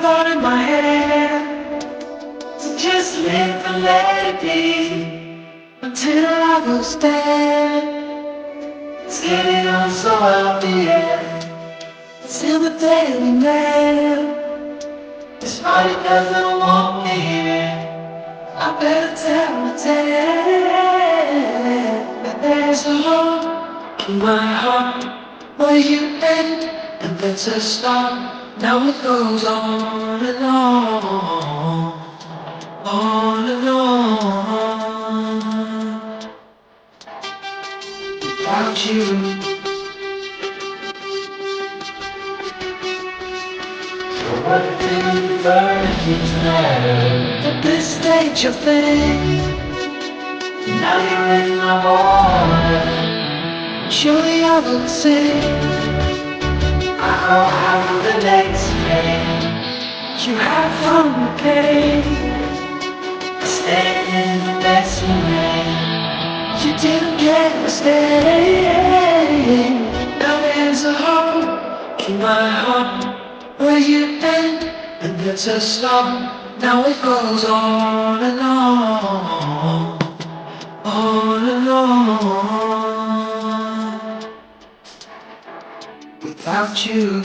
thought in my head to just live and let it be until I was dead. It's getting on so obvious. It's in the Daily Mail. Despite it doesn't want me here, I better tell my dad that there's a hole in my heart where you end and there's a start. Now it goes on and on, on and on, without you. What did burn you tonight? At this stage of things, now you're in my water. Surely I will sing. I know how to relate to me. You have from the pain, staying in the best you made. You didn't get a stay. Now there's a hole in my heart where you end and there's a start. Now it goes on and on, on and on, without you.